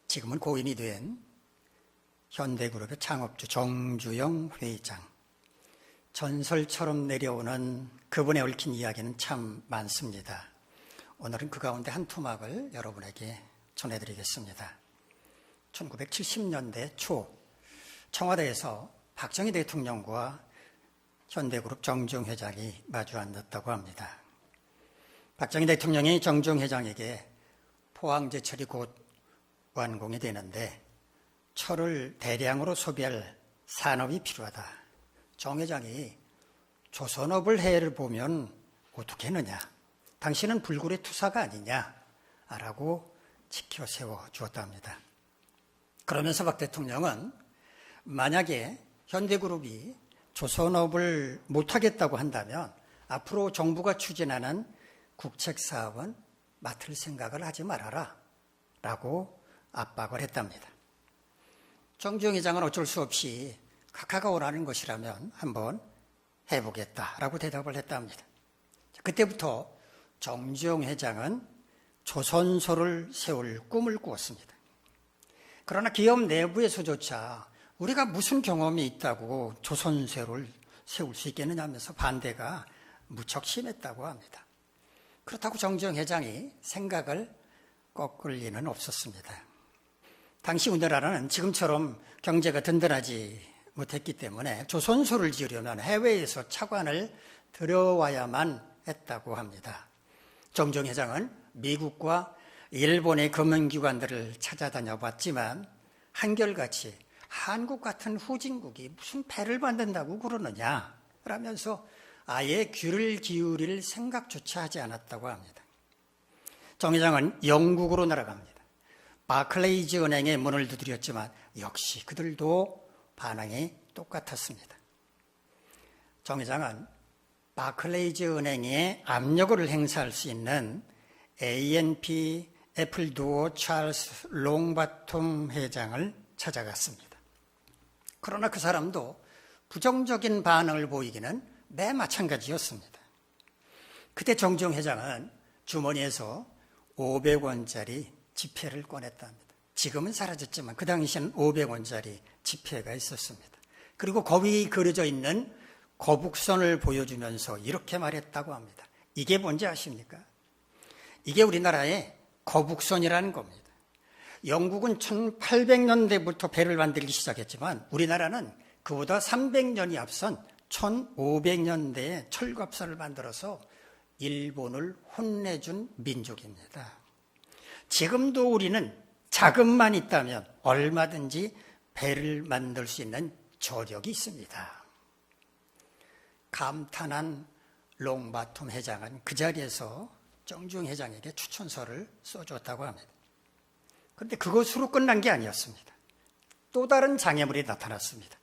지금은 고인이 된 현대그룹의 창업주 정주영 회장. 전설처럼 내려오는 그분에 얽힌 이야기는 참 많습니다. 오늘은 그 가운데 한 토막을 여러분에게 전해드리겠습니다. 1970년대 초 청와대에서 박정희 대통령과 현대그룹 정주영 회장이 마주 앉았다고 합니다. 박정희 대통령이 정주영 회장에게 포항제철이 곧 완공이 되는데 철을 대량으로 소비할 산업이 필요하다. 정 회장이 조선업을 해를 보면 어떻게 하느냐. 당신은 불굴의 투사가 아니냐. 라고 지켜 세워 주었다 합니다. 그러면서 박 대통령은 만약에 현대그룹이 조선업을 못하겠다고 한다면 앞으로 정부가 추진하는 국책사업은 맡을 생각을 하지 말아라. 라고 압박을 했답니다. 정주영 회장은 어쩔 수 없이 각하가 원하는 것이라면 한번 해보겠다라고 대답을 했답니다. 그때부터 정주영 회장은 조선소를 세울 꿈을 꾸었습니다. 그러나 기업 내부에서조차 우리가 무슨 경험이 있다고 조선소를 세울 수 있겠느냐 하면서 반대가 무척 심했다고 합니다. 그렇다고 정주영 회장이 생각을 꺾을 리는 없었습니다. 당시 우리나라는 지금처럼 경제가 든든하지 못했기 때문에 조선소를 지으려면 해외에서 차관을 들여와야만 했다고 합니다. 정주영 회장은 미국과 일본의 금융기관들을 찾아다녀 봤지만 한결같이 한국 같은 후진국이 무슨 배를 만든다고 그러느냐 라면서 아예 귀를 기울일 생각조차 하지 않았다고 합니다. 정 회장은 영국으로 날아갑니다. 바클레이즈 은행의 문을 두드렸지만 역시 그들도 반응이 똑같았습니다. 정 회장은 바클레이즈 은행에 압력을 행사할 수 있는 ANP 애플두오 찰스 롱바톰 회장을 찾아갔습니다. 그러나 그 사람도 부정적인 반응을 보이기는 매 마찬가지였습니다. 그때 정주영 회장은 주머니에서 500원짜리 지폐를 꺼냈답니다. 지금은 사라졌지만 그 당시에는 500원짜리 지폐가 있었습니다. 그리고 거기 그려져 있는 거북선을 보여주면서 이렇게 말했다고 합니다. 이게 뭔지 아십니까? 이게 우리나라의 거북선이라는 겁니다. 영국은 1800년대부터 배를 만들기 시작했지만 우리나라는 그보다 300년이 앞선 1500년대에 철갑선을 만들어서 일본을 혼내준 민족입니다. 지금도 우리는 자금만 있다면 얼마든지 배를 만들 수 있는 저력이 있습니다. 감탄한 롱바톰 회장은 그 자리에서 정주영 회장에게 추천서를 써줬다고 합니다. 그런데 그것으로 끝난 게 아니었습니다. 또 다른 장애물이 나타났습니다.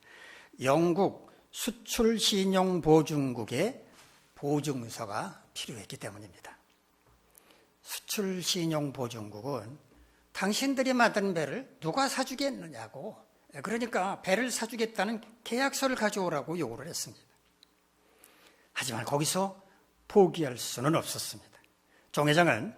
영국 수출신용보증국의 보증서가 필요했기 때문입니다. 수출신용보증국은 당신들이 만든 배를 누가 사주겠느냐고, 그러니까 배를 사주겠다는 계약서를 가져오라고 요구를 했습니다. 하지만 거기서 포기할 수는 없었습니다. 정 회장은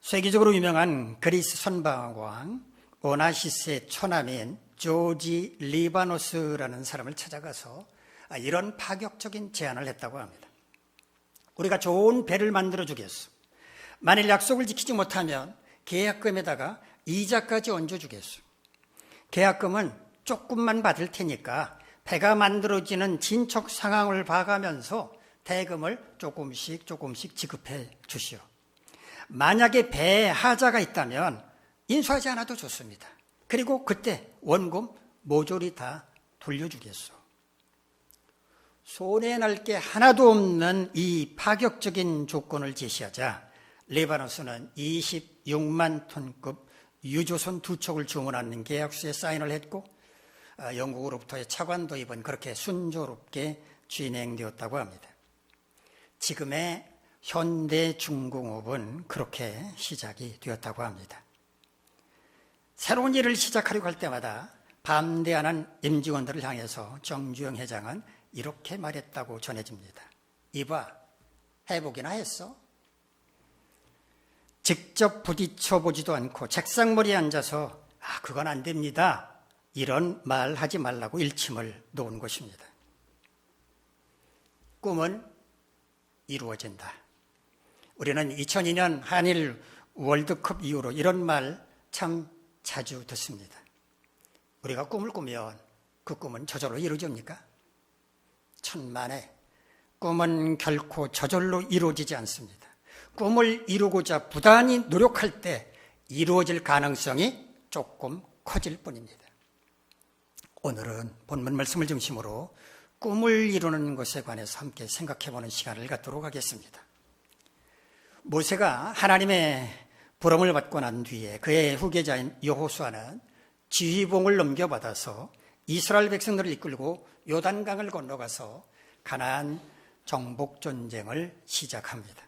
세계적으로 유명한 그리스 선방왕 오나시스의 처남인 조지 리바노스라는 사람을 찾아가서 이런 파격적인 제안을 했다고 합니다. 우리가 좋은 배를 만들어 주겠소. 만일 약속을 지키지 못하면 계약금에다가 이자까지 얹어주겠소. 계약금은 조금만 받을 테니까 배가 만들어지는 진척 상황을 봐가면서 대금을 조금씩 지급해 주시오. 만약에 배에 하자가 있다면 인수하지 않아도 좋습니다. 그리고 그때 원금 모조리 다 돌려주겠소. 손해날 게 하나도 없는 이 파격적인 조건을 제시하자 레바노스는 26만 톤급 유조선 2척을 주문하는 계약서에 사인을 했고 영국으로부터의 차관 도입은 그렇게 순조롭게 진행되었다고 합니다. 지금의 현대중공업은 그렇게 시작이 되었다고 합니다. 새로운 일을 시작하려고 할 때마다 반대하는 임직원들을 향해서 정주영 회장은 이렇게 말했다고 전해집니다. 이봐, 해보기나 했어? 직접 부딪혀보지도 않고 책상머리에 앉아서 그건 안 됩니다. 이런 말 하지 말라고 일침을 놓은 것입니다. 꿈은 이루어진다. 우리는 2002년 한일 월드컵 이후로 이런 말 참 자주 듣습니다. 우리가 꿈을 꾸면 그 꿈은 저절로 이루어집니까? 천만에 꿈은 결코 저절로 이루어지지 않습니다. 꿈을 이루고자 부단히 노력할 때 이루어질 가능성이 조금 커질 뿐입니다. 오늘은 본문 말씀을 중심으로 꿈을 이루는 것에 관해서 함께 생각해보는 시간을 갖도록 하겠습니다. 모세가 하나님의 부름을 받고 난 뒤에 그의 후계자인 여호수아는 지휘봉을 넘겨받아서 이스라엘 백성들을 이끌고 요단강을 건너가서 가나안 정복 전쟁을 시작합니다.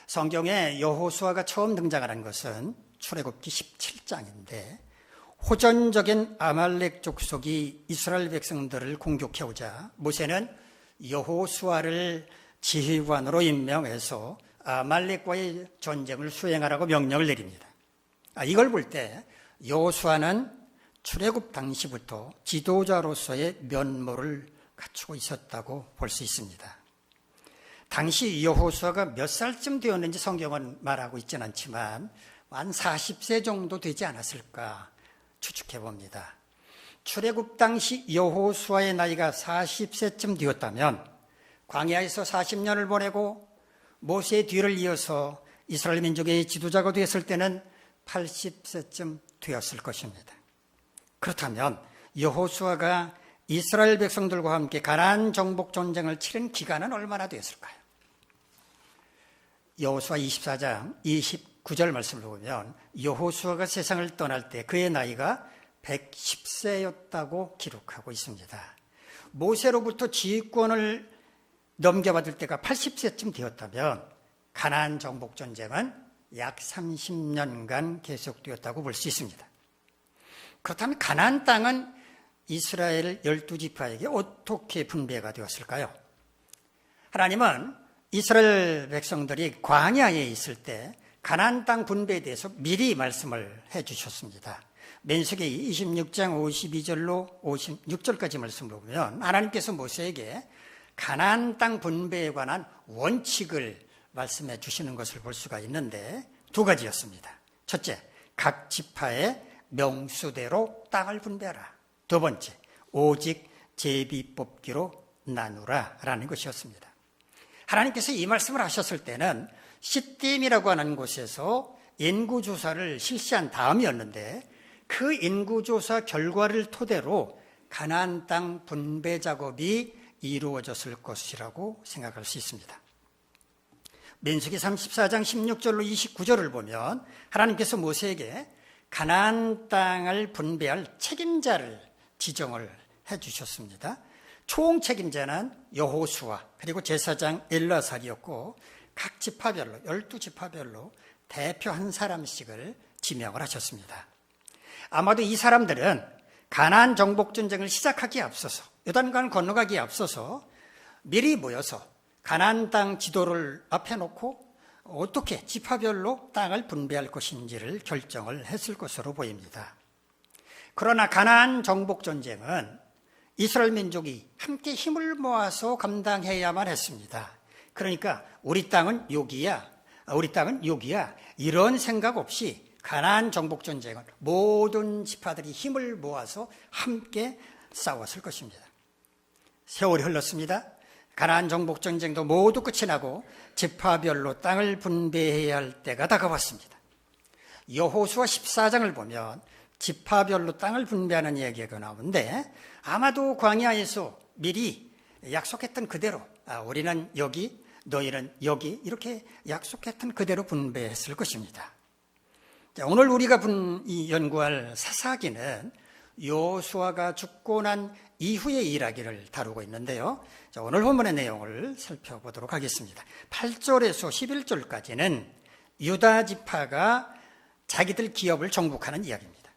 성경에 여호수아가 처음 등장하는 것은 출애굽기 17장인데 호전적인 아말렉 족속이 이스라엘 백성들을 공격해오자 모세는 여호수아를 지휘관으로 임명해서 아말렉과의 전쟁을 수행하라고 명령을 내립니다. 이걸 볼 때 여호수아는 출애굽 당시부터 지도자로서의 면모를 갖추고 있었다고 볼 수 있습니다. 당시 여호수아가 몇 살쯤 되었는지 성경은 말하고 있지는 않지만 한 40세 정도 되지 않았을까 추측해 봅니다. 출애굽 당시 여호수아의 나이가 40세쯤 되었다면 광야에서 40년을 보내고 모세의 뒤를 이어서 이스라엘 민족의 지도자가 되었을 때는 80세쯤 되었을 것입니다. 그렇다면 여호수아가 이스라엘 백성들과 함께 가나안 정복 전쟁을 치른 기간은 얼마나 되었을까요? 여호수아 24장 29절 말씀을 보면 여호수아가 세상을 떠날 때 그의 나이가 110세였다고 기록하고 있습니다. 모세로부터 지휘권을 넘겨받을 때가 80세쯤 되었다면 가나안 정복 전쟁은 약 30년간 계속되었다고 볼 수 있습니다. 그렇다면 가나안 땅은 이스라엘 12지파에게 어떻게 분배가 되었을까요? 하나님은 이스라엘 백성들이 광야에 있을 때 가나안 땅 분배에 대해서 미리 말씀을 해 주셨습니다. 민수기 26장 52절로 56절까지 말씀을 보면 하나님께서 모세에게 가나안 땅 분배에 관한 원칙을 말씀해 주시는 것을 볼 수가 있는데 두 가지였습니다. 첫째, 각 지파의 명수대로 땅을 분배하라. 두 번째, 오직 제비 뽑기로 나누라 라는 것이었습니다. 하나님께서 이 말씀을 하셨을 때는 시딤이라고 하는 곳에서 인구조사를 실시한 다음이었는데 그 인구조사 결과를 토대로 가나안 땅 분배 작업이 이루어졌을 것이라고 생각할 수 있습니다. 민수기 34장 16절로 29절을 보면 하나님께서 모세에게 가나안 땅을 분배할 책임자를 지정을 해 주셨습니다. 총 책임자는 여호수아 그리고 제사장 엘라살이었고 각 지파별로 12지파별로 대표 한 사람씩을 지명을 하셨습니다. 아마도 이 사람들은 가나안 정복 전쟁을 시작하기에 앞서서 요단강을 건너가기에 앞서서 미리 모여서 가나안 땅 지도를 앞에 놓고 어떻게 지파별로 땅을 분배할 것인지를 결정을 했을 것으로 보입니다. 그러나 가나안 정복 전쟁은 이스라엘 민족이 함께 힘을 모아서 감당해야만 했습니다. 그러니까 우리 땅은 여기야 이런 생각 없이 가나안 정복 전쟁은 모든 지파들이 힘을 모아서 함께 싸웠을 것입니다. 세월이 흘렀습니다. 가나안 정복 전쟁도 모두 끝이 나고 지파별로 땅을 분배해야 할 때가 다가왔습니다. 여호수아 14장을 보면 지파별로 땅을 분배하는 이야기가 나오는데 아마도 광야에서 미리 약속했던 그대로 우리는 여기, 너희는 여기 이렇게 약속했던 그대로 분배했을 것입니다. 자, 오늘 우리가 연구할 사사기는 여호수아가 죽고 난 이후의 이야기를 다루고 있는데요. 자, 오늘 본문의 내용을 살펴보도록 하겠습니다. 8절에서 11절까지는 유다 지파가 자기들 기업을 정복하는 이야기입니다.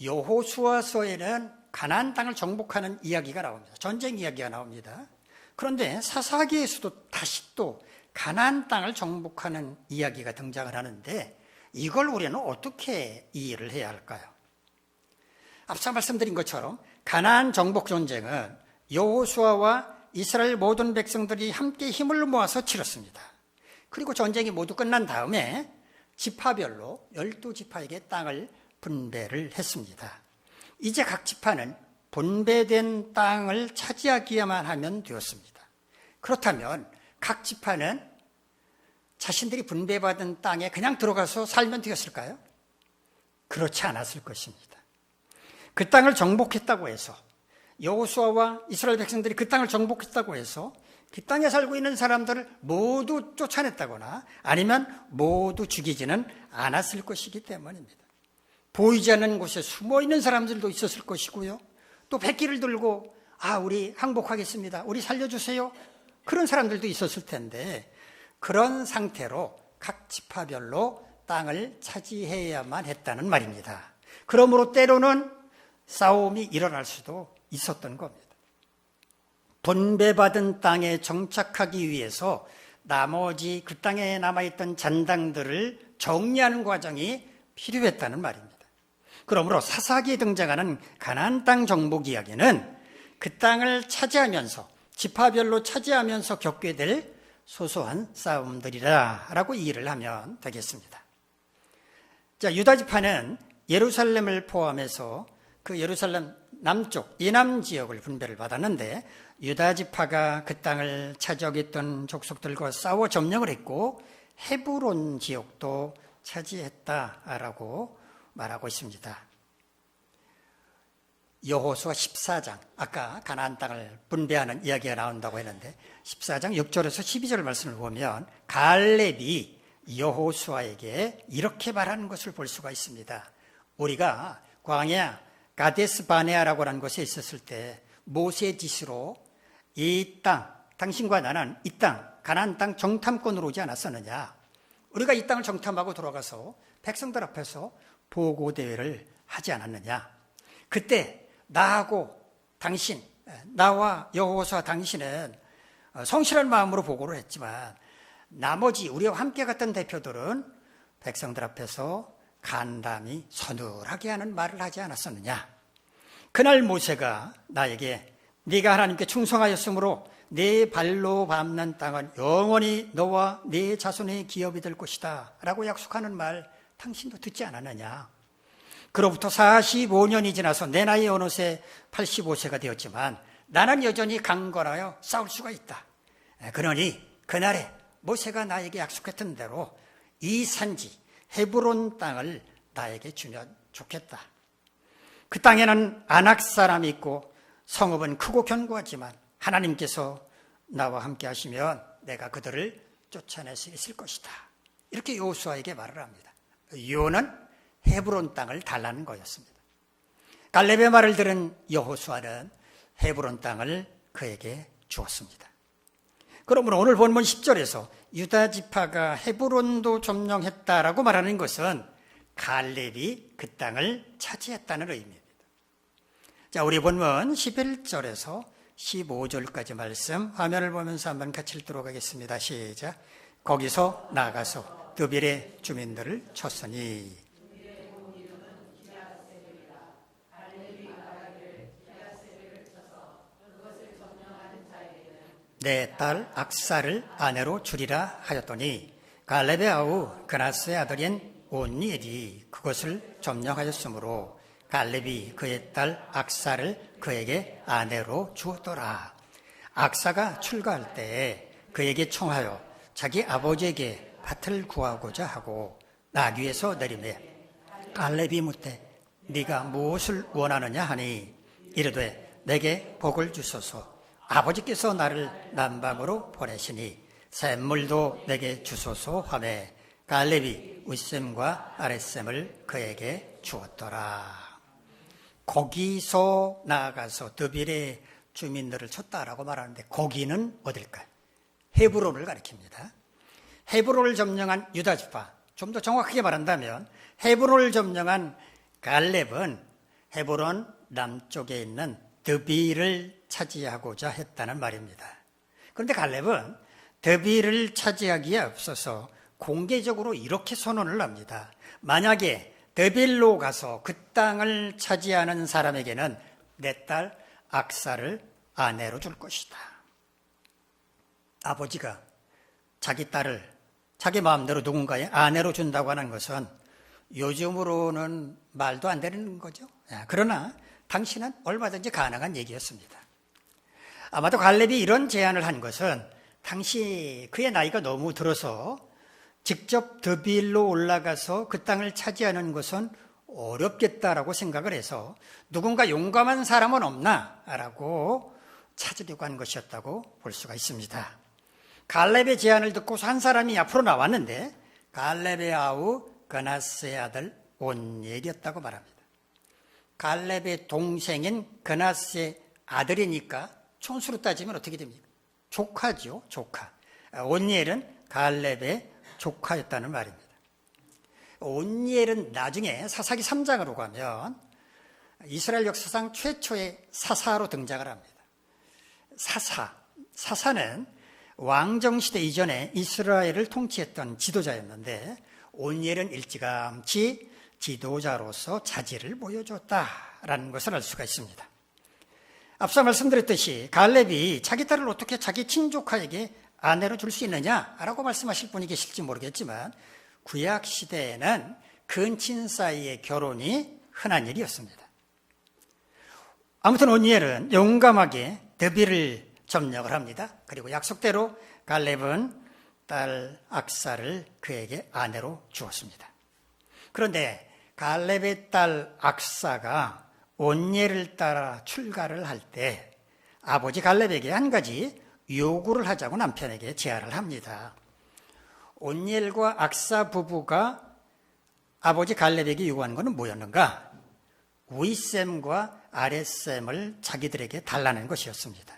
여호수아서에는 가나안 땅을 정복하는 이야기가 나옵니다. 전쟁 이야기가 나옵니다. 그런데 사사기에서도 다시 또 가나안 땅을 정복하는 이야기가 등장을 하는데 이걸 우리는 어떻게 이해를 해야 할까요? 앞서 말씀드린 것처럼 가나안 정복 전쟁은 여호수아와 이스라엘 모든 백성들이 함께 힘을 모아서 치렀습니다. 그리고 전쟁이 모두 끝난 다음에 지파별로 12지파에게 땅을 분배를 했습니다. 이제 각 지파는 분배된 땅을 차지하기만 하면 되었습니다. 그렇다면 각 지파는 자신들이 분배받은 땅에 그냥 들어가서 살면 되었을까요? 그렇지 않았을 것입니다. 그 땅을 정복했다고 해서, 여호수아와 이스라엘 백성들이 그 땅을 정복했다고 해서 그 땅에 살고 있는 사람들을 모두 쫓아냈다거나 아니면 모두 죽이지는 않았을 것이기 때문입니다. 보이지 않는 곳에 숨어있는 사람들도 있었을 것이고요. 또 백기를 들고 우리 항복하겠습니다, 우리 살려주세요, 그런 사람들도 있었을 텐데, 그런 상태로 각 지파별로 땅을 차지해야만 했다는 말입니다. 그러므로 때로는 싸움이 일어날 수도 있었던 겁니다. 분배받은 땅에 정착하기 위해서 나머지 그 땅에 남아있던 잔당들을 정리하는 과정이 필요했다는 말입니다. 그러므로 사사기에 등장하는 가나안 땅 정복 이야기는 그 땅을 차지하면서, 지파별로 차지하면서 겪게 될 소소한 싸움들이라고 이해를 하면 되겠습니다. 자, 유다 지파는 예루살렘을 포함해서 그 예루살렘 남쪽 이남 지역을 분배를 받았는데, 유다 지파가 그 땅을 차지하겠던 족속들과 싸워 점령을 했고 헤브론 지역도 차지했다라고 말하고 있습니다. 여호수아 14장, 아까 가나안 땅을 분배하는 이야기가 나온다고 했는데 14장 6절에서 12절 말씀을 보면 갈렙이 여호수아에게 이렇게 말하는 것을 볼 수가 있습니다. 우리가 광야 가데스 바네아라고 하는 곳에 있었을 때 모세의 지시로 이 땅, 당신과 나는 이 땅, 가나안 땅 정탐권으로 오지 않았었느냐? 우리가 이 땅을 정탐하고 돌아가서 백성들 앞에서 보고대회를 하지 않았느냐? 그때 나하고 당신, 나와 여호수아 당신은 성실한 마음으로 보고를 했지만 나머지 우리와 함께 갔던 대표들은 백성들 앞에서 간담이 서늘하게 하는 말을 하지 않았었느냐? 그날 모세가 나에게 네가 하나님께 충성하였으므로 네 발로 밟는 땅은 영원히 너와 네 자손의 기업이 될 것이다 라고 약속하는 말 당신도 듣지 않았느냐? 그로부터 45년이 지나서 내 나이 어느새 85세가 되었지만 나는 여전히 강건하여 싸울 수가 있다. 그러니 그날에 모세가 나에게 약속했던 대로 이 산지 헤브론 땅을 나에게 주면 좋겠다. 그 땅에는 아낙 사람이 있고 성읍은 크고 견고하지만 하나님께서 나와 함께 하시면 내가 그들을 쫓아낼 수 있을 것이다. 이렇게 여호수아에게 말을 합니다. 이유는 헤브론 땅을 달라는 거였습니다. 갈렙의 말을 들은 여호수아는 헤브론 땅을 그에게 주었습니다. 그러므로 오늘 본문 10절에서 유다 지파가 헤브론도 점령했다라고 말하는 것은 갈렙이 그 땅을 차지했다는 의미입니다. 자, 우리 본문 11절에서 15절까지 말씀 화면을 보면서 한번 같이 읽도록 하겠습니다. 시작. 거기서 나가서 드빌의 주민들을 쳤으니 내 딸 악사를 아내로 주리라 하였더니 갈렙의 아우 그나스의 아들인 온니엘이 그것을 점령하였으므로 갈렙이 그의 딸 악사를 그에게 아내로 주었더라. 악사가 출가할 때에 그에게 청하여 자기 아버지에게 밭을 구하고자 하고 나귀에서 내리매 갈렙이 묻되 네가 무엇을 원하느냐 하니 이르되 내게 복을 주소서. 아버지께서 나를 남방으로 보내시니 샘물도 내게 주소서 하매 갈렙이 윗샘과 아랫샘을 그에게 주었더라. 거기서 나아가서 드빌의 주민들을 쳤다라고 말하는데 거기는 어딜까요? 헤브론을 가리킵니다. 헤브론을 점령한 유다 지파, 좀 더 정확하게 말한다면 헤브론을 점령한 갈렙은 헤브론 남쪽에 있는 드빌을 차지하고자 했다는 말입니다. 그런데 갈렙은 드빌을 차지하기에 앞서서 공개적으로 이렇게 선언을 합니다. 만약에 드빌로 가서 그 땅을 차지하는 사람에게는 내 딸 악사를 아내로 줄 것이다. 아버지가 자기 딸을 자기 마음대로 누군가의 아내로 준다고 하는 것은 요즘으로는 말도 안 되는 거죠. 그러나 당시는 얼마든지 가능한 얘기였습니다. 아마도 갈렙이 이런 제안을 한 것은 당시 그의 나이가 너무 들어서 직접 드빌로 올라가서 그 땅을 차지하는 것은 어렵겠다라고 생각을 해서 누군가 용감한 사람은 없나? 라고 찾으려고 한 것이었다고 볼 수가 있습니다. 갈렙의 제안을 듣고서 한 사람이 앞으로 나왔는데 갈렙의 아우 그나스의 아들 온니엘이었다고 말합니다. 갈렙의 동생인 그나스의 아들이니까 촌수로 따지면 어떻게 됩니까? 조카죠, 조카. 온니엘은 갈렙의 조카였다는 말입니다. 온니엘은 나중에 사사기 3장으로 가면 이스라엘 역사상 최초의 사사로 등장을 합니다. 사사는 왕정시대 이전에 이스라엘을 통치했던 지도자였는데 온니엘은 일찌감치 지도자로서 자질을 보여줬다라는 것을 알 수가 있습니다. 앞서 말씀드렸듯이 갈렙이 자기 딸을 어떻게 자기 친조카에게 아내로 줄 수 있느냐라고 말씀하실 분이 계실지 모르겠지만 구약 시대에는 근친 사이의 결혼이 흔한 일이었습니다. 아무튼 온니엘은 용감하게 드빌을 점령을 합니다. 그리고 약속대로 갈렙은 딸 악사를 그에게 아내로 주었습니다. 그런데 갈렙의 딸 악사가 온니엘을 따라 출가를 할 때 아버지 갈렙에게 한 가지 요구를 하자고 남편에게 제안을 합니다. 온니엘과 악사 부부가 아버지 갈렙에게 요구한 것은 뭐였는가? 윗셈과 아랫셈을 자기들에게 달라는 것이었습니다.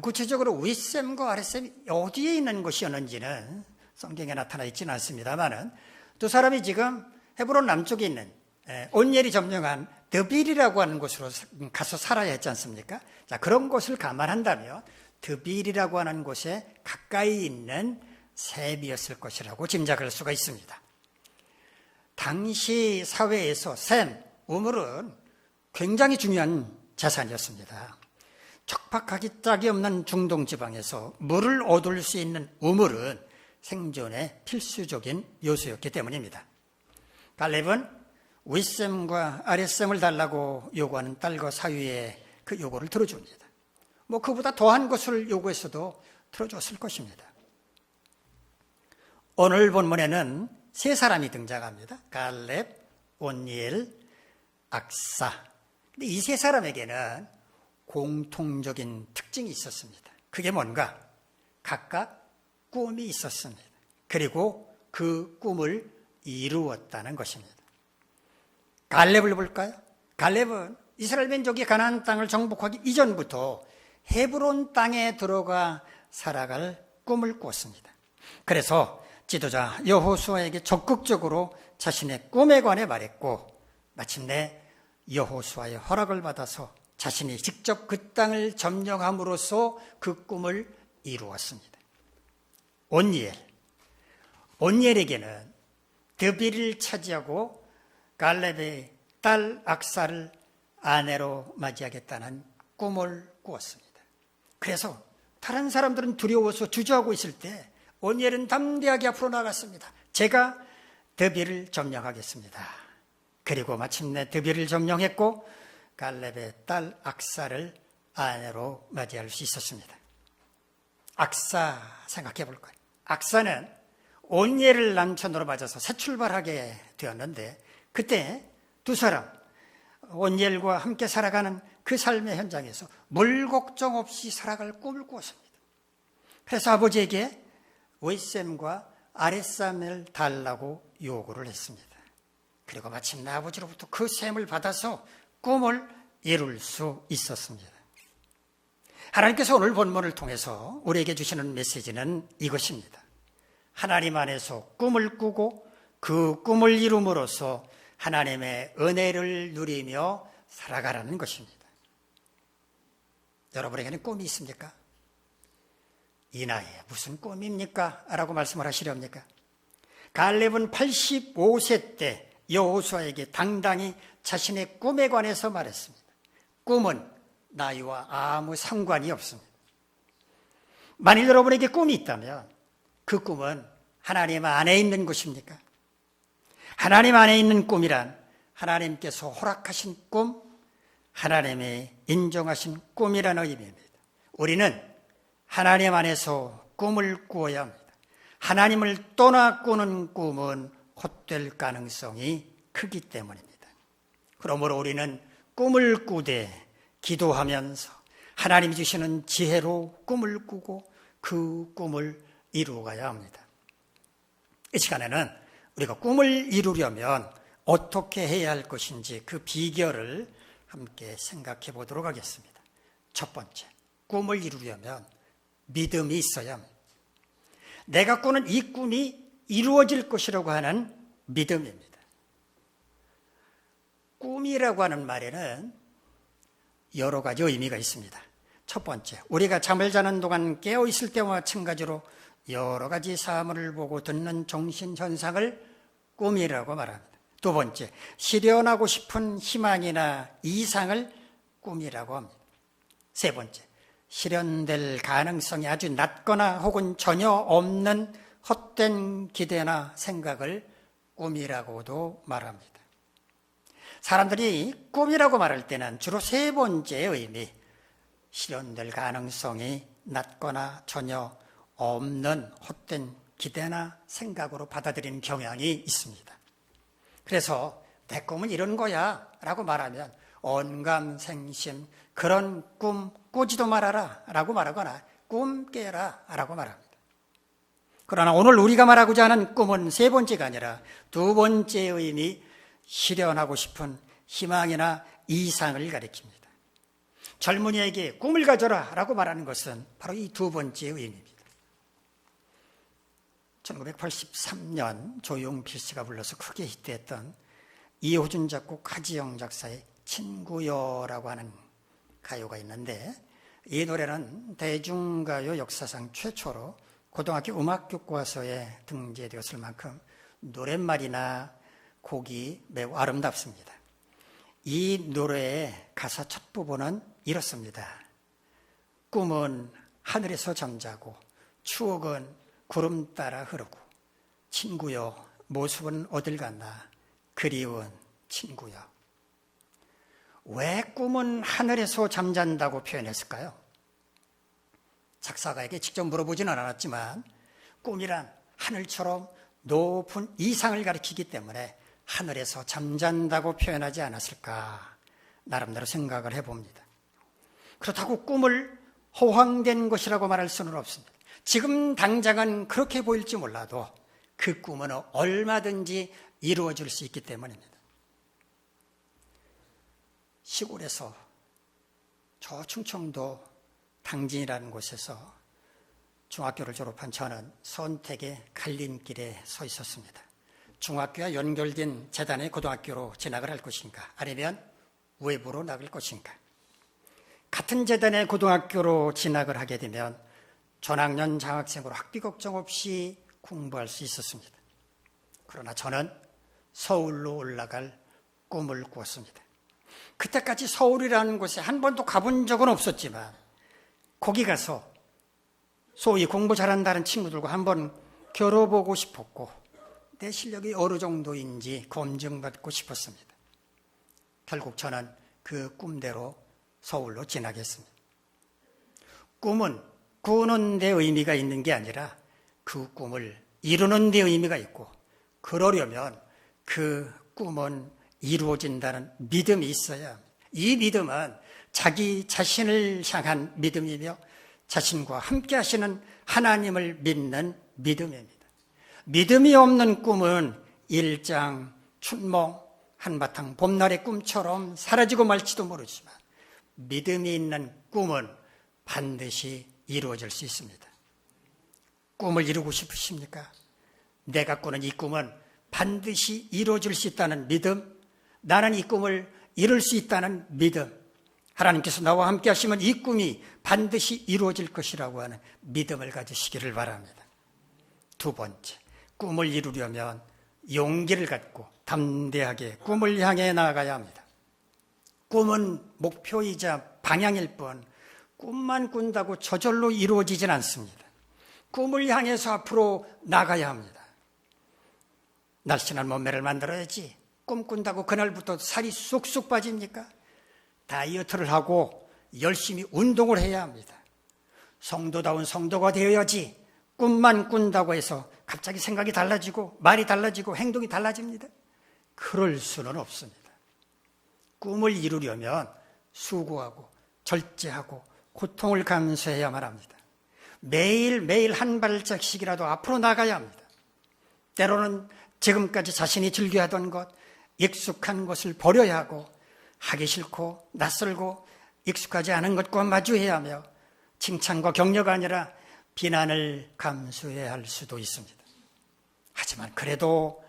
구체적으로 윗셈과 아랫셈이 어디에 있는 것이었는지는 성경에 나타나 있지는 않습니다만 두 사람이 지금 헤브론 남쪽에 있는 온니엘이 점령한 드빌이라고 하는 곳으로 가서 살아야 했지 않습니까? 자, 그런 곳을 감안한다면 드빌이라고 하는 곳에 가까이 있는 셈이었을 것이라고 짐작할 수가 있습니다. 당시 사회에서 셈, 우물은 굉장히 중요한 자산이었습니다. 척박하기 짝이 없는 중동 지방에서 물을 얻을 수 있는 우물은 생존의 필수적인 요소였기 때문입니다. 갈렙은 윗셈과 아랫셈을 달라고 요구하는 딸과 사위의 그 요구를 들어줍니다. 그보다 더한 것을 요구했어도 들어줬을 것입니다. 오늘 본문에는 세 사람이 등장합니다. 갈렙, 온니엘, 악사. 근데 이 세 사람에게는 공통적인 특징이 있었습니다. 그게 뭔가? 각각 꿈이 있었습니다. 그리고 그 꿈을 이루었다는 것입니다. 갈렙을 볼까요? 갈렙은 이스라엘 민족이 가나안 땅을 정복하기 이전부터 헤브론 땅에 들어가 살아갈 꿈을 꾸었습니다. 그래서 지도자 여호수아에게 적극적으로 자신의 꿈에 관해 말했고 마침내 여호수아의 허락을 받아서 자신이 직접 그 땅을 점령함으로써 그 꿈을 이루었습니다. 온니엘에게는 드빌을 차지하고 갈렙의 딸 악사를 아내로 맞이하겠다는 꿈을 꾸었습니다. 그래서 다른 사람들은 두려워서 주저하고 있을 때 온니엘은 담대하게 앞으로 나갔습니다. 제가 드빌을 점령하겠습니다. 그리고 마침내 드빌을 점령했고 갈렙의 딸 악사를 아내로 맞이할 수 있었습니다. 악사 생각해 볼까요? 악사는 온니엘을 남편으로 맞아서 새 출발하게 되었는데 그때 두 사람 온니엘과 함께 살아가는 그 삶의 현장에서 물 걱정 없이 살아갈 꿈을 꾸었습니다. 그래서 아버지에게 윗셈과 아랫셈을 달라고 요구를 했습니다. 그리고 마침내 아버지로부터 그 셈을 받아서 꿈을 이룰 수 있었습니다. 하나님께서 오늘 본문을 통해서 우리에게 주시는 메시지는 이것입니다. 하나님 안에서 꿈을 꾸고 그 꿈을 이룸으로써 하나님의 은혜를 누리며 살아가라는 것입니다. 여러분에게는 꿈이 있습니까? 이 나이에 무슨 꿈입니까? 라고 말씀을 하시렵니까? 갈렙은 85세 때 여호수아에게 당당히 자신의 꿈에 관해서 말했습니다. 꿈은 나이와 아무 상관이 없습니다. 만일 여러분에게 꿈이 있다면 그 꿈은 하나님 안에 있는 것입니까? 하나님 안에 있는 꿈이란 하나님께서 허락하신 꿈, 하나님의 인정하신 꿈이라는 의미입니다. 우리는 하나님 안에서 꿈을 꾸어야 합니다. 하나님을 떠나 꾸는 꿈은 헛될 가능성이 크기 때문입니다. 그러므로 우리는 꿈을 꾸되 기도하면서 하나님이 주시는 지혜로 꿈을 꾸고 그 꿈을 이루어가야 합니다. 이 시간에는 우리가 꿈을 이루려면 어떻게 해야 할 것인지 그 비결을 함께 생각해 보도록 하겠습니다. 첫 번째, 꿈을 이루려면 믿음이 있어야 합니다. 내가 꾸는 이 꿈이 이루어질 것이라고 하는 믿음입니다. 꿈이라고 하는 말에는 여러 가지 의미가 있습니다. 첫 번째, 우리가 잠을 자는 동안 깨어 있을 때와 마찬가지로 여러 가지 사물을 보고 듣는 정신현상을 꿈이라고 말합니다. 두 번째, 실현하고 싶은 희망이나 이상을 꿈이라고 합니다. 세 번째, 실현될 가능성이 아주 낮거나 혹은 전혀 없는 헛된 기대나 생각을 꿈이라고도 말합니다. 사람들이 꿈이라고 말할 때는 주로 세 번째의 의미, 실현될 가능성이 낮거나 전혀 없는 헛된 기대나 생각으로 받아들이는 경향이 있습니다. 그래서 내 꿈은 이런 거야 라고 말하면 언감생심, 그런 꿈 꾸지도 말아라 라고 말하거나 꿈 깨라 라고 말합니다. 그러나 오늘 우리가 말하고자 하는 꿈은 세 번째가 아니라 두 번째의 의미, 실현하고 싶은 희망이나 이상을 가리킵니다. 젊은이에게 꿈을 가져라 라고 말하는 것은 바로 이 두 번째의 의미입니다. 1983년 조용필 씨가 불러서 크게 히트했던 이호준 작곡 하지영 작사의 친구여라고 하는 가요가 있는데, 이 노래는 대중가요 역사상 최초로 고등학교 음악교과서에 등재되었을 만큼 노랫말이나 곡이 매우 아름답습니다. 이 노래의 가사 첫 부분은 이렇습니다. 꿈은 하늘에서 잠자고 추억은 구름 따라 흐르고 친구여 모습은 어딜 갔나 그리운 친구여. 왜 꿈은 하늘에서 잠잔다고 표현했을까요? 작사가에게 직접 물어보지는 않았지만 꿈이란 하늘처럼 높은 이상을 가리키기 때문에 하늘에서 잠잔다고 표현하지 않았을까 나름대로 생각을 해봅니다. 그렇다고 꿈을 허황된 것이라고 말할 수는 없습니다. 지금 당장은 그렇게 보일지 몰라도 그 꿈은 얼마든지 이루어질 수 있기 때문입니다. 시골에서 저 충청도 당진이라는 곳에서 중학교를 졸업한 저는 선택의 갈림길에 서 있었습니다. 중학교와 연결된 재단의 고등학교로 진학을 할 것인가, 아니면 외부로 나갈 것인가. 같은 재단의 고등학교로 진학을 하게 되면 전학년 장학생으로 학비 걱정 없이 공부할 수 있었습니다. 그러나 저는 서울로 올라갈 꿈을 꾸었습니다. 그때까지 서울이라는 곳에 한 번도 가본 적은 없었지만 거기 가서 소위 공부 잘한다는 친구들과 한번 겨뤄보고 싶었고 내 실력이 어느 정도인지 검증받고 싶었습니다. 결국 저는 그 꿈대로 서울로 진학했습니다. 꿈은 꾸는 데 의미가 있는 게 아니라 그 꿈을 이루는 데 의미가 있고, 그러려면 그 꿈은 이루어진다는 믿음이 있어야 합니다. 이 믿음은 자기 자신을 향한 믿음이며 자신과 함께 하시는 하나님을 믿는 믿음입니다. 믿음이 없는 꿈은 일장 춘몽, 한바탕 봄날의 꿈처럼 사라지고 말지도 모르지만 믿음이 있는 꿈은 반드시 이루어질 수 있습니다. 꿈을 이루고 싶으십니까? 내가 꾸는 이 꿈은 반드시 이루어질 수 있다는 믿음, 나는 이 꿈을 이룰 수 있다는 믿음, 하나님께서 나와 함께 하시면 이 꿈이 반드시 이루어질 것이라고 하는 믿음을 가지시기를 바랍니다. 두 번째, 꿈을 이루려면 용기를 갖고 담대하게 꿈을 향해 나아가야 합니다. 꿈은 목표이자 방향일 뿐 꿈만 꾼다고 저절로 이루어지진 않습니다. 꿈을 향해서 앞으로 나가야 합니다. 날씬한 몸매를 만들어야지 꿈 꾼다고 그날부터 살이 쑥쑥 빠집니까? 다이어트를 하고 열심히 운동을 해야 합니다. 성도다운 성도가 되어야지 꿈만 꾼다고 해서 갑자기 생각이 달라지고 말이 달라지고 행동이 달라집니다. 그럴 수는 없습니다. 꿈을 이루려면 수고하고 절제하고 고통을 감수해야만 합니다. 매일매일 한 발짝씩이라도 앞으로 나가야 합니다. 때로는 지금까지 자신이 즐겨하던 것, 익숙한 것을 버려야 하고 하기 싫고 낯설고 익숙하지 않은 것과 마주해야 하며 칭찬과 격려가 아니라 비난을 감수해야 할 수도 있습니다. 하지만 그래도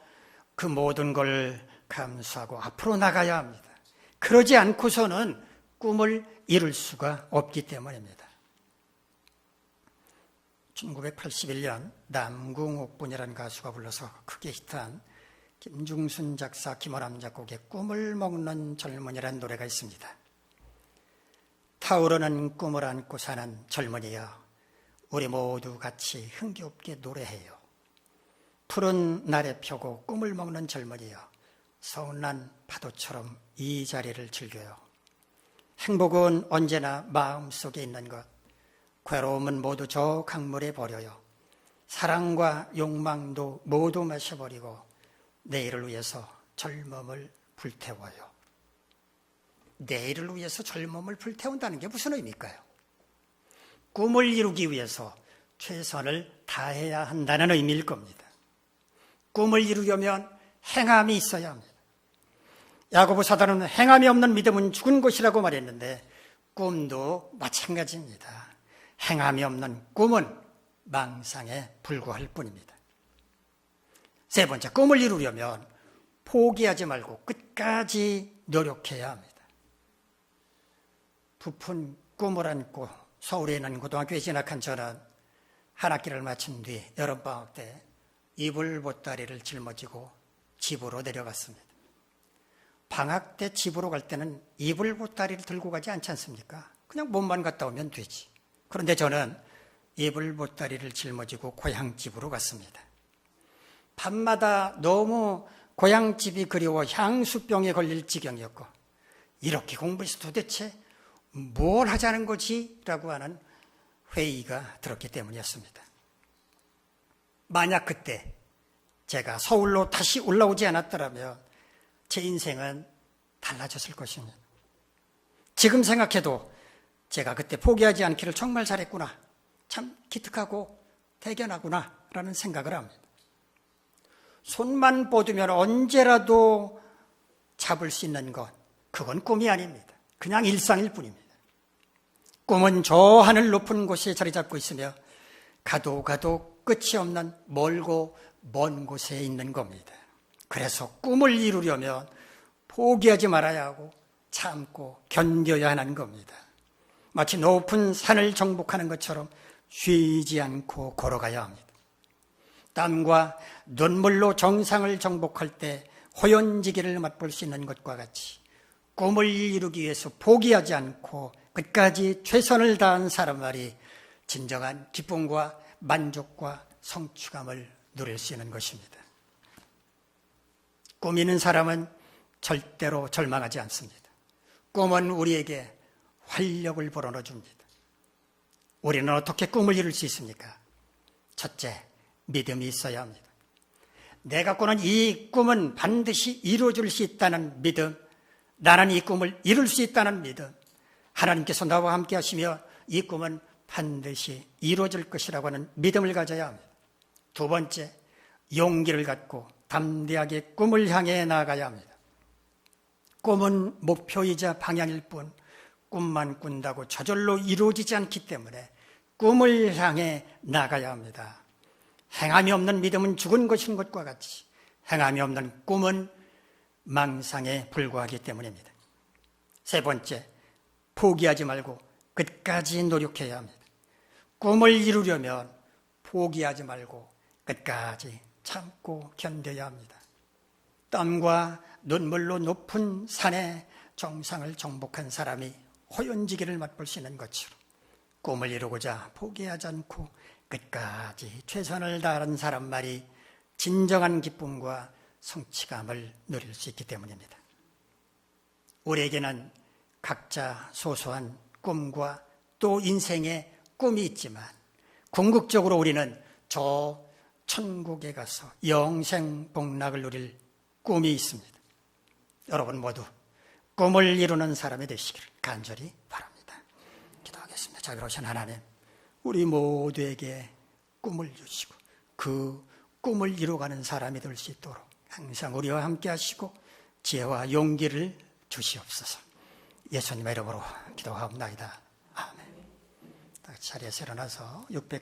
그 모든 걸 감수하고 앞으로 나가야 합니다. 그러지 않고서는 꿈을 이룰 수가 없기 때문입니다. 1981년 남궁옥분이라는 가수가 불러서 크게 히트한 김중순 작사, 김호남 작곡의 꿈을 먹는 젊은이라는 노래가 있습니다. 타오르는 꿈을 안고 사는 젊은이여, 우리 모두 같이 흥겹게 노래해요. 푸른 날에 펴고 꿈을 먹는 젊은이여, 서운한 파도처럼 이 자리를 즐겨요. 행복은 언제나 마음속에 있는 것, 괴로움은 모두 저 강물에 버려요. 사랑과 욕망도 모두 마셔버리고 내일을 위해서 젊음을 불태워요. 내일을 위해서 젊음을 불태운다는 게 무슨 의미일까요? 꿈을 이루기 위해서 최선을 다해야 한다는 의미일 겁니다. 꿈을 이루려면 행함이 있어야 합니다. 야고보 사도는 행함이 없는 믿음은 죽은 것이라고 말했는데 꿈도 마찬가지입니다. 행함이 없는 꿈은 망상에 불과할 뿐입니다. 세 번째, 꿈을 이루려면 포기하지 말고 끝까지 노력해야 합니다. 부푼 꿈을 안고 서울에 있는 고등학교에 진학한 저는 한 학기를 마친 뒤 여름방학 때 이불 보따리를 짊어지고 집으로 내려갔습니다. 방학 때 집으로 갈 때는 이불 보따리를 들고 가지 않지 않습니까? 그냥 몸만 갔다 오면 되지. 그런데 저는 이불 보따리를 짊어지고 고향집으로 갔습니다. 밤마다 너무 고향집이 그리워 향수병에 걸릴 지경이었고, 이렇게 공부해서 도대체 뭘 하자는 거지? 라고 하는 회의가 들었기 때문이었습니다. 만약 그때 제가 서울로 다시 올라오지 않았더라면 제 인생은 달라졌을 것입니다. 지금 생각해도 제가 그때 포기하지 않기를 정말 잘했구나, 참 기특하고 대견하구나 라는 생각을 합니다. 손만 뻗으면 언제라도 잡을 수 있는 것, 그건 꿈이 아닙니다. 그냥 일상일 뿐입니다. 꿈은 저 하늘 높은 곳에 자리 잡고 있으며 가도 끝이 없는 멀고 먼 곳에 있는 겁니다. 그래서 꿈을 이루려면 포기하지 말아야 하고 참고 견뎌야 하는 겁니다. 마치 높은 산을 정복하는 것처럼 쉬지 않고 걸어가야 합니다. 땀과 눈물로 정상을 정복할 때 호연지기를 맛볼 수 있는 것과 같이 꿈을 이루기 위해서 포기하지 않고 끝까지 최선을 다한 사람만이 진정한 기쁨과 만족과 성취감을 누릴 수 있는 것입니다. 꿈이는 사람은 절대로 절망하지 않습니다. 꿈은 우리에게 활력을 불어넣어 줍니다. 우리는 어떻게 꿈을 이룰 수 있습니까? 첫째, 믿음이 있어야 합니다. 내가 꾸는 이 꿈은 반드시 이루어질 수 있다는 믿음, 나는 이 꿈을 이룰 수 있다는 믿음, 하나님께서 나와 함께 하시며 이 꿈은 반드시 이루어질 것이라고 하는 믿음을 가져야 합니다. 두 번째, 용기를 갖고 담대하게 꿈을 향해 나아가야 합니다. 꿈은 목표이자 방향일 뿐 꿈만 꾼다고 저절로 이루어지지 않기 때문에 꿈을 향해 나가야 합니다. 행함이 없는 믿음은 죽은 것인 것과 같이 행함이 없는 꿈은 망상에 불과하기 때문입니다. 세 번째, 포기하지 말고 끝까지 노력해야 합니다. 꿈을 이루려면 포기하지 말고 끝까지 참고 견뎌야 합니다. 땀과 눈물로 높은 산의 정상을 정복한 사람이 호연지기를 맛볼 수 있는 것처럼 꿈을 이루고자 포기하지 않고 끝까지 최선을 다하는 사람만이 진정한 기쁨과 성취감을 누릴 수 있기 때문입니다. 우리에게는 각자 소소한 꿈과 또 인생의 꿈이 있지만 궁극적으로 우리는 저 천국에 가서 영생복락을 누릴 꿈이 있습니다. 여러분 모두 꿈을 이루는 사람이 되시기를 간절히 바랍니다. 기도하겠습니다. 자비로우신 하나님, 우리 모두에게 꿈을 주시고 그 꿈을 이루어가는 사람이 될 수 있도록 항상 우리와 함께 하시고 지혜와 용기를 주시옵소서. 예수님의 이름으로 기도하옵나이다. 아멘. 자리에서 일어나서 600